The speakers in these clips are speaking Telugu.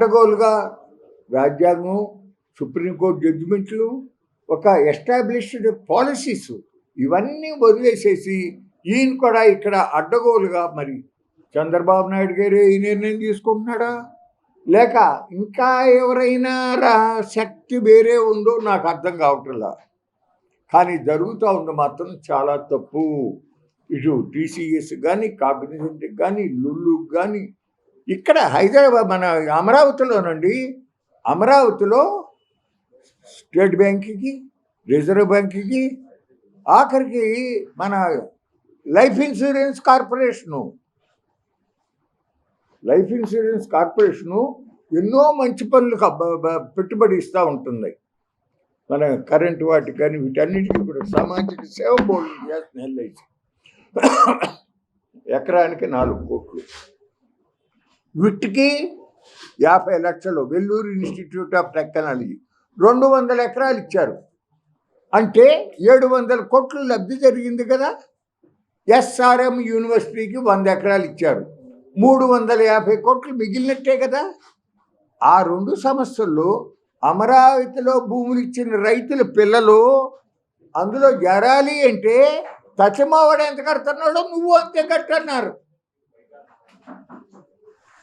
అడ్డగోలుగా రాజ్యాంగం, సుప్రీంకోర్టు జడ్జిమెంట్లు, ఒక ఎస్టాబ్లిష్డ్ పాలసీస్ ఇవన్నీ వదిలేసేసి ఈయన కూడా ఇక్కడ అడ్డగోలుగా మరి చంద్రబాబు నాయుడు గారు ఈ నిర్ణయం తీసుకుంటున్నాడా, లేక ఇంకా ఎవరైనా శక్తి వేరే ఉందో నాకు అర్థం కావట్లా. కానీ జరుగుతూ ఉంది మాత్రం చాలా తప్పు. ఇటు టీసీఎస్ కానీ, కాగ్నిజెంట్కి కానీ, లుల్లుకి కానీ, ఇక్కడ హైదరాబాద్ మన అమరావతిలోనండి, అమరావతిలో స్టేట్ బ్యాంక్కి, రిజర్వ్ బ్యాంక్కి, ఆఖరికి మన లైఫ్ ఇన్సూరెన్స్ కార్పొరేషను ఎన్నో మంచి పనులకు పెట్టుబడి ఇస్తూ ఉంటుంది. మన కరెంటు వాటికి కానీ వీటన్నిటికీ కూడా సామాజిక సేవ బోర్డు చేస్తున్న ఎల్ఐసి ఎకరానికి 4 కోట్లు, వీటికి 50 లక్షలు. వెల్లూరు ఇన్స్టిట్యూట్ ఆఫ్ టెక్నాలజీ 200 ఎకరాలు ఇచ్చారు, అంటే 700 కోట్లు లబ్ధి జరిగింది కదా. ఎస్ఆర్ఎం యూనివర్సిటీకి 100 ఎకరాలు ఇచ్చారు, 350 కోట్లు మిగిలినట్టే కదా. ఆ 2 సంవత్సరాల్లో అమరావతిలో భూములు ఇచ్చిన రైతుల పిల్లలు అందులో జరాలి అంటే తచ్చమావాడు ఎంత కడుతున్నాడో నువ్వు అంతే కట్టన్నారు.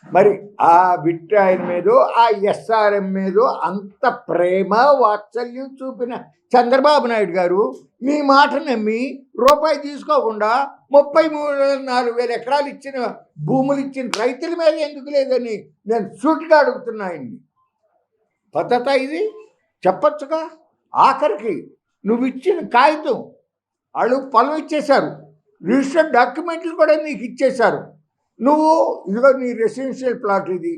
మరి ఆ బిట్ట ఆయన మీద, ఆ ఎస్ఆర్ఎం మీద అంత ప్రేమ వాత్సల్యం చూపిన చంద్రబాబు నాయుడు గారు మీ మాట నమ్మి రూపాయి తీసుకోకుండా 33,400 ఎకరాలు ఇచ్చిన భూములు ఇచ్చిన రైతుల మీద ఎందుకు లేదని నేను సూటిగా అడుగుతున్నాయండి. పద్ధత ఇది చెప్పచ్చుగా. ఆఖరికి నువ్వు ఇచ్చిన కాగితం వాళ్ళు పొలం ఇచ్చేశారు, రిజిస్టర్డ్ డాక్యుమెంట్లు కూడా నీకు ఇచ్చేశారు. నువ్వు ఇదిగో నీ రెసిడెన్షియల్ ప్లాట్ ఇది,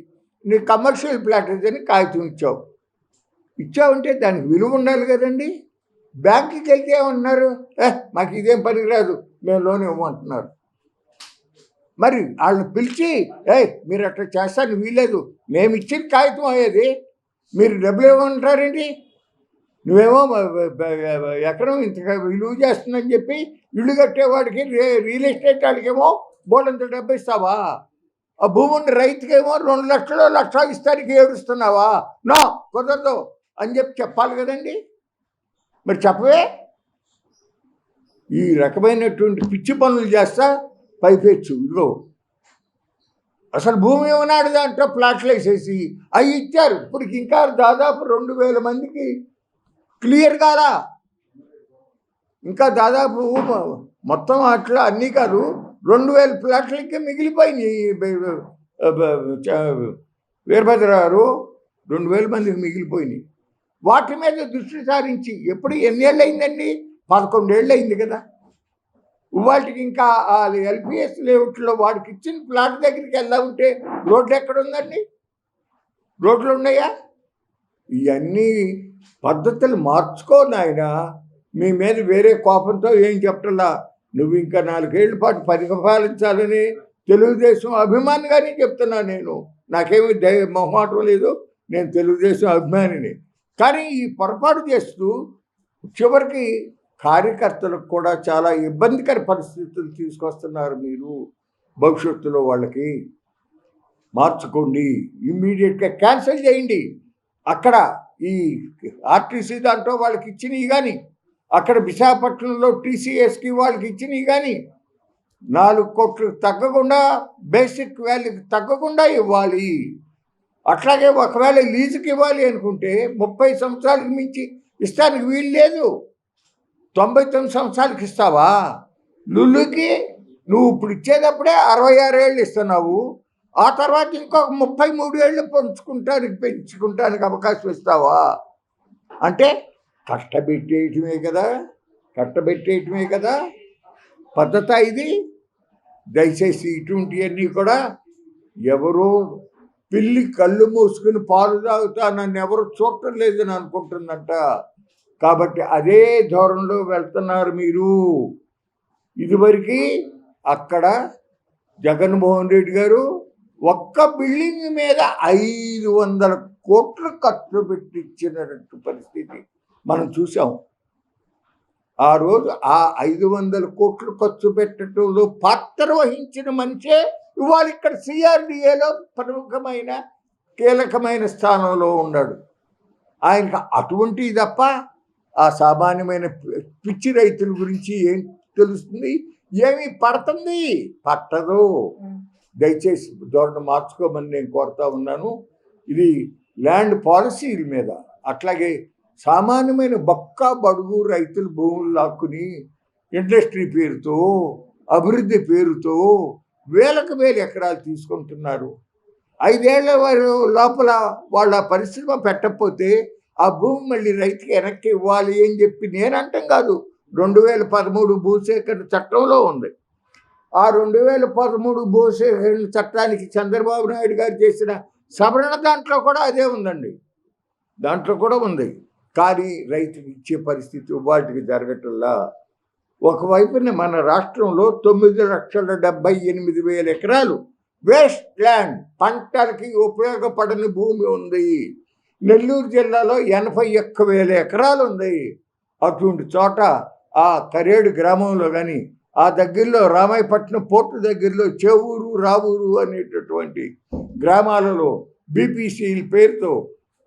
నీ కమర్షియల్ ప్లాట్ ఇది అని కాగితం ఇచ్చావంటే దానికి విలువ ఉండాలి కదండి. బ్యాంకుకి వెళ్తే ఏమన్నారు, మాకు ఇదేం పనికిరాదు, మేము లోన్ ఇవ్వమంటున్నారు. మరి వాళ్ళని పిలిచి మీరు అట్లా చేస్తాను వీలేదు, మేము ఇచ్చిన కాగితం అయ్యేది, మీరు డబ్బులు ఇవ్వమంటారండి, నువ్వేమో ఎకరం ఇంతగా విలువ చేస్తుందని చెప్పి ఇల్లు కట్టేవాడికి రియల్ ఎస్టేట్ వాళ్ళకేమో బోర్డంత డబ్బు ఇస్తావా, ఆ భూమి ఉన్న రైతుకేమో 2 లక్షలు 1 లక్ష ఇస్తానికి ఏడుస్తున్నావా, నా కుదరదు అని చెప్పాలి కదండి. మరి చెప్పవే. ఈ రకమైనటువంటి పిచ్చి పనులు చేస్తా పైపెచ్చు. ఇదిగో అసలు భూమి ఏమన్నాడు దాంట్లో ప్లాట్లు వేసేసి అవి ఇచ్చారు. ఇప్పుడు ఇంకా దాదాపు 2,000 మందికి క్లియర్ కాదా, ఇంకా దాదాపు మొత్తం అట్లా అన్నీ కాదు 2,000 ప్లాట్లకి మిగిలిపోయినాయి. వీరభద్రగారు 2,000 మందికి మిగిలిపోయినాయి. వాటి మీద దృష్టి సారించి ఎప్పుడు ఎన్ని ఏళ్ళు అయిందండి, 11 ఏళ్ళు అయింది కదా. వాటికి ఇంకా ఎల్పిఎస్ లేఅవుట్లో వాడికి ఇచ్చిన ప్లాట్ దగ్గరికి వెళ్దా ఉంటే రోడ్లు ఎక్కడ ఉందండి, రోడ్లు ఉన్నాయా? ఇవన్నీ పద్ధతులు మార్చుకో నాయన. మీ మీద వేరే కోపంతో ఏం చెప్పటల్లా. నువ్వు ఇంకా 4 ఏళ్ల పాటు పరిపాలించాలని తెలుగుదేశం అభిమానిగానే చెప్తున్నా. నేను నాకేమీ మొహమాటం లేదు, నేను తెలుగుదేశం అభిమానిని. కానీ ఈ పొరపాటు చేస్తూ చివరికి కార్యకర్తలకు కూడా చాలా ఇబ్బందికర పరిస్థితులు తీసుకొస్తున్నారు మీరు. భవిష్యత్తులో వాళ్ళకి మార్చుకోండి, ఇమ్మీడియట్గా క్యాన్సిల్ చేయండి. అక్కడ ఈ ఆర్టీసీ దాంట్లో వాళ్ళకి ఇచ్చినవి కానీ, అక్కడ విశాఖపట్నంలో టీసీఎస్కి వాళ్ళకి ఇచ్చినవి కానీ 4 కోట్లు తగ్గకుండా, బేసిక్ వాల్యూకి తగ్గకుండా ఇవ్వాలి. అట్లాగే ఒకవేళ లీజుకి ఇవ్వాలి అనుకుంటే 30 సంవత్సరాలకు మించి ఇస్తానికి వీలు లేదు. 99 సంవత్సరాలకి ఇస్తావా? లుల్లుకి నువ్వు ఇప్పుడు ఇచ్చేటప్పుడే 66 ఏళ్ళు ఇస్తున్నావు, ఆ తర్వాత ఇంకొక 33 ఏళ్ళు పెంచుకుంటానికి అవకాశం ఇస్తావా? అంటే కష్టపెట్టేయటమే కదా పద్ధత ఇది. దయచేసి ఇటువంటివన్నీ కూడా ఎవరో పిల్లి కళ్ళు మూసుకుని పాలు తాగుతా నన్ను ఎవరు చూడటం లేదని అనుకుంటుందంట. కాబట్టి అదే ధోరణిలో వెళ్తున్నారు మీరు. ఇదివరకు అక్కడ జగన్మోహన్ రెడ్డి గారు ఒక్క బిల్డింగ్ మీద 500 కోట్లు ఖర్చు పెట్టించినట్టు పరిస్థితి మనం చూసాం. ఆ రోజు ఆ 500 కోట్లు ఖర్చు పెట్టడంలో పాత్ర వహించిన మనిషే ఇవాళ ఇక్కడ సిఆర్డిఏలో ప్రముఖమైన కీలకమైన స్థానంలో ఉన్నాడు. ఆయనకు అటువంటి తప్ప ఆ సామాన్యమైన పిచ్చి రైతుల గురించి ఏం తెలుస్తుంది? ఏమి పడుతుంది? పట్టదు. దయచేసి ధోరణి మార్చుకోమని నేను కోరుతా ఉన్నాను. ఇది ల్యాండ్ పాలసీల మీద, అట్లాగే సామాన్యమైన బడుగు రైతుల భూములు లాక్కుని ఇండస్ట్రీ పేరుతో, అభివృద్ధి పేరుతో వేలకు వేల ఎకరాలు తీసుకుంటున్నారు. 5 ఏళ్ల లోపల వాళ్ళ పరిశ్రమ పెట్టకపోతే ఆ భూమి మళ్ళీ రైతుకి వెనక్కి ఇవ్వాలి అని చెప్పి నేనంటాం కాదు, 2013 భూసేకరణ చట్టంలో ఉంది. ఆ 2013 భూసేకరణ చట్టానికి చంద్రబాబు నాయుడు గారు చేసిన సవరణ దాంట్లో కూడా అదే ఉందండి. దాంట్లో కూడా ఉంది. కానీ రైతుకి ఇచ్చే పరిస్థితి వాటికి జరగటంలా. ఒకవైపున మన రాష్ట్రంలో 9,78,000 ఎకరాలు వేస్ట్ ల్యాండ్, పంటలకి ఉపయోగపడని భూమి ఉంది. నెల్లూరు జిల్లాలో 81,000 ఎకరాలు ఉంది. అటువంటి చోట ఆ కరేడు గ్రామంలో కానీ, ఆ దగ్గరలో రామాయపట్నం పోర్టు దగ్గరలో చెవూరు, రావూరు అనేటటువంటి గ్రామాలలో బీపీసీల పేరుతో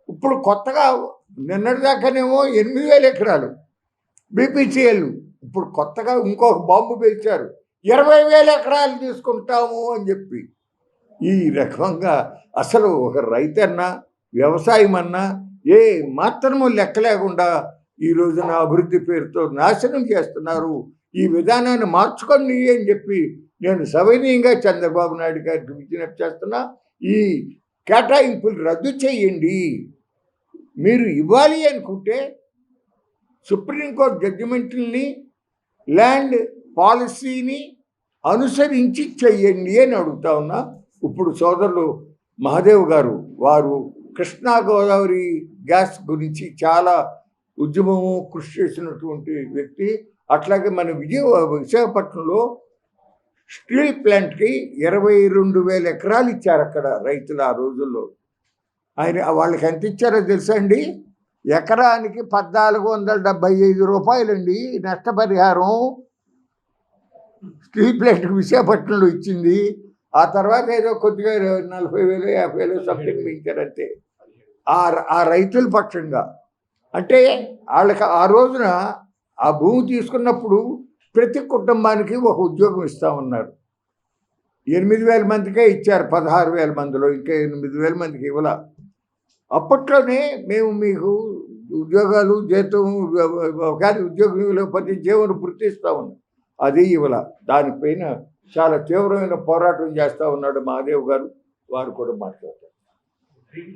ఇప్పుడు కొత్తగా నిన్నటిదాకానేమో 8,000 ఎకరాలు బీపీసీఎల్, ఇప్పుడు కొత్తగా ఇంకొక బాంబు పేల్చారు, 20,000 ఎకరాలు తీసుకుంటాము అని చెప్పి. ఈ రకంగా అసలు ఒక రైతన్నా వ్యవసాయం అన్నా ఏ మాత్రము లెక్క లేకుండా ఈ రోజున అభివృద్ధి పేరుతో నాశనం చేస్తున్నారు. ఈ విధానాన్ని మార్చుకోండి అని చెప్పి నేను సవినీయంగా చంద్రబాబు నాయుడు గారికి విజ్ఞప్తి చేస్తున్నా. ఈ కేటాయింపులు రద్దు చేయండి. మీరు ఇవ్వాలి అనుకుంటే సుప్రీంకోర్టు జడ్జిమెంట్ని, ల్యాండ్ పాలసీని అనుసరించి చెయ్యండి అని అడుగుతా ఉన్నా. ఇప్పుడు సోదరులు మహాదేవ్ గారు వారు కృష్ణా గోదావరి గ్యాస్ గురించి చాలా ఉద్యమము కృషి చేసినటువంటి వ్యక్తి. అట్లాగే మన విశాఖపట్నంలో స్టీల్ ప్లాంట్కి 22,000 ఎకరాలు ఇచ్చారు అక్కడ రైతులు ఆ రోజుల్లో. ఆయన వాళ్ళకి ఎంత ఇచ్చారో తెలుసా అండి? ఎకరానికి 1,475 రూపాయలండి నష్టపరిహారం స్టీల్ ప్లాంట్కి విశాఖపట్నంలో ఇచ్చింది. ఆ తర్వాత ఏదో కొద్దిగా 40,000 50,000 సంథింగ్ పెంచారంతే ఆ రైతుల పక్షంగా. అంటే వాళ్ళకి ఆ రోజున ఆ భూమి తీసుకున్నప్పుడు ప్రతి కుటుంబానికి ఒక ఉద్యోగం ఇస్తామన్నారు. 8,000 మందికే ఇచ్చారు 16,000 మందిలో, ఇంకా 8,000 మందికి ఇవ్వాల. అప్పట్లోనే మేము మీకు ఉద్యోగాలు జీతం కానీ ఉద్యోగం ఇవ్వలేకపోతే జీవన వృత్తి ఇస్తామన్నాం, అది ఇవ్వాల. దానిపైన చాలా తీవ్రమైన పోరాటం చేస్తూ ఉన్నాడు మహాదేవ్ గారు. వారు కూడా మాట్లాడతారు.